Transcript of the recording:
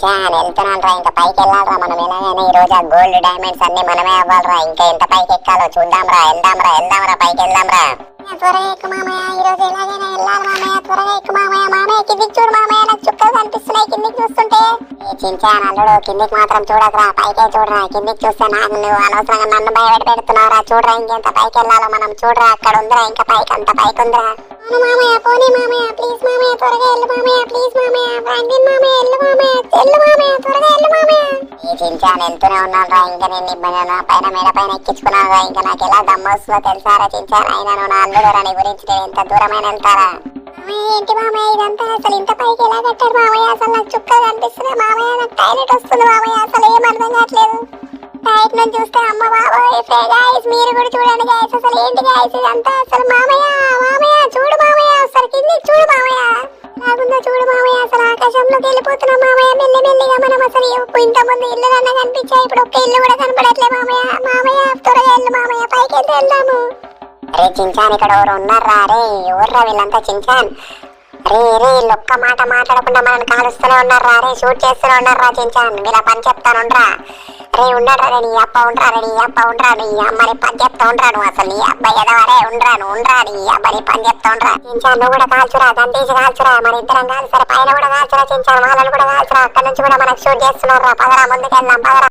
Shinchan వెళ్తున్నాను రా, ఇంకా పైకి వెళ్ళాలరా మనం. ఎలాగైనా ఈ రోజు ఆ గోల్డ్ డైమండ్స్ అన్ని మనమే అవ్వాలరా. ఇంకా ఎంత పైకి ఎక్కాలో చూద్దాం రా, వెళ్దాంరా పైకి వెళ్దాంరా. త్వరగా ఎక్కు మామయ్య, ఈ రోజు ఎలాగైనా వెళ్ళాలి మామయ్య. త్వరగా ఎక్కు మామయ్య. మామయ్య కిందికి చూడు మామయ్య, నాకు చుక్కలు కనిపిస్తున్నాయి కిందికి చూస్తుంటే. చించాన్ అల్లుడు కిందికి మాత్రం చూడకరా, పైకే చూడరా. కిందికి చూస్తే నాకు నువ్వు అనవసరంగా నన్ను భయపెడుతున్నావురా. చూడరా ఇంకెంత పైకి వెళ్ళాలో మనం. చూడరా అక్కడ ఉందిరా, ఇంకా పైకి అంత పైకి ఉందిరా. మామయ్య పోనీ మామయ్య, ప్లీజ్ మామయ్య త్వరగా వెళ్ళు మామయ్య, ప్లీజ్ మామయ్య. ఫ్రాంక్లిన్ మామయ్య వెళ్ళు మామయ్య, వెళ్ళు మామయ్య త్వరగా వెళ్ళు మామయ్య. ఈ చించాన్ వెళ్తూనే ఉన్నాను రా. ఇంకా నేను పైన ఎక్కించుకున్నాను రా. ఇంకా నాకు ఎలా దమ్ము వస్తుందో తెలుసారా చించాన్. అయినా నువ్వు నా అల్లుడు రా, నీ గురించి నేను ఎంత దూరమైన వెళ్తారా. ఏంటి మామయ్య ఇదంతా, అసలు ఇంత పైకి ఎలా కట్టారు మామయ్య? అసలు నాకు చుక్కలు కనిపిస్తున్నాయి మామయ్య, నాకు టాయిలెట్ వస్తుంది మామయ్య. అసలు ఏం అర్థం కావట్లేదు. బయట నుంచి చూస్తే అమ్మ బాబోయ్. గాయస్ మీరు కూడా చూడండి గాయస్, అసలు ఏంటి గాయస్ ఇదంతా అసలు. మామయ్య చూడు మామయ్య, ఒకసారి కిందికి చూడు మామయ్య. లాగుందో చూడు మామయ్య, అసలు ఆకాశంలోకి వెళ్ళిపోతున్నాం మామయ్య మెల్లిమెల్లిగా. మనం అసలు ఇంతకుముందు ఇల్లులన్నా కనిపించాయి, ఇప్పుడు ఒక్క ఇల్లు కూడా కనపడట్లే మామయ్య త్వరగా వెళ్ళు మామయ్య, పైకి వెళ్తే వెళ్దాము. అరే చించాన్ ఇక్కడ ఎవరు ఉన్నారా? అరే ఎవర్రా వీళ్ళంతా చించాన్? అరే వీళ్ళు ఒక్క మాట మాట్లాడకుండా మనల్ని కాలుస్తూనే ఉన్నారా? అరే షూట్ చేస్తూనే ఉన్నారా చించాన్? వీళ్ళ పని చెప్తాను ఉండరా. అరే ఉండరా నీ అప్ప ఉండరా, నీ అమ్మని పని చెప్తా ఉండరా నువ్వు. అసలు నీ అబ్బాయి ఎదవరే ఉండరా నీ అబ్బాయి పని చెప్తా ఉండరా. చించాన్ నువ్వు కూడా కాల్చురా, గంటేసి కాల్చురా, మన ఇద్దరం కాల్చురా. పైన కూడా కాల్చురా చించాన్, వాళ్ళని కూడా కాల్చురా. అక్కడ నుంచి కూడా మనకు షూట్ చేస్తున్నారా. పదరా ముందుకెళ్దాం పదరా.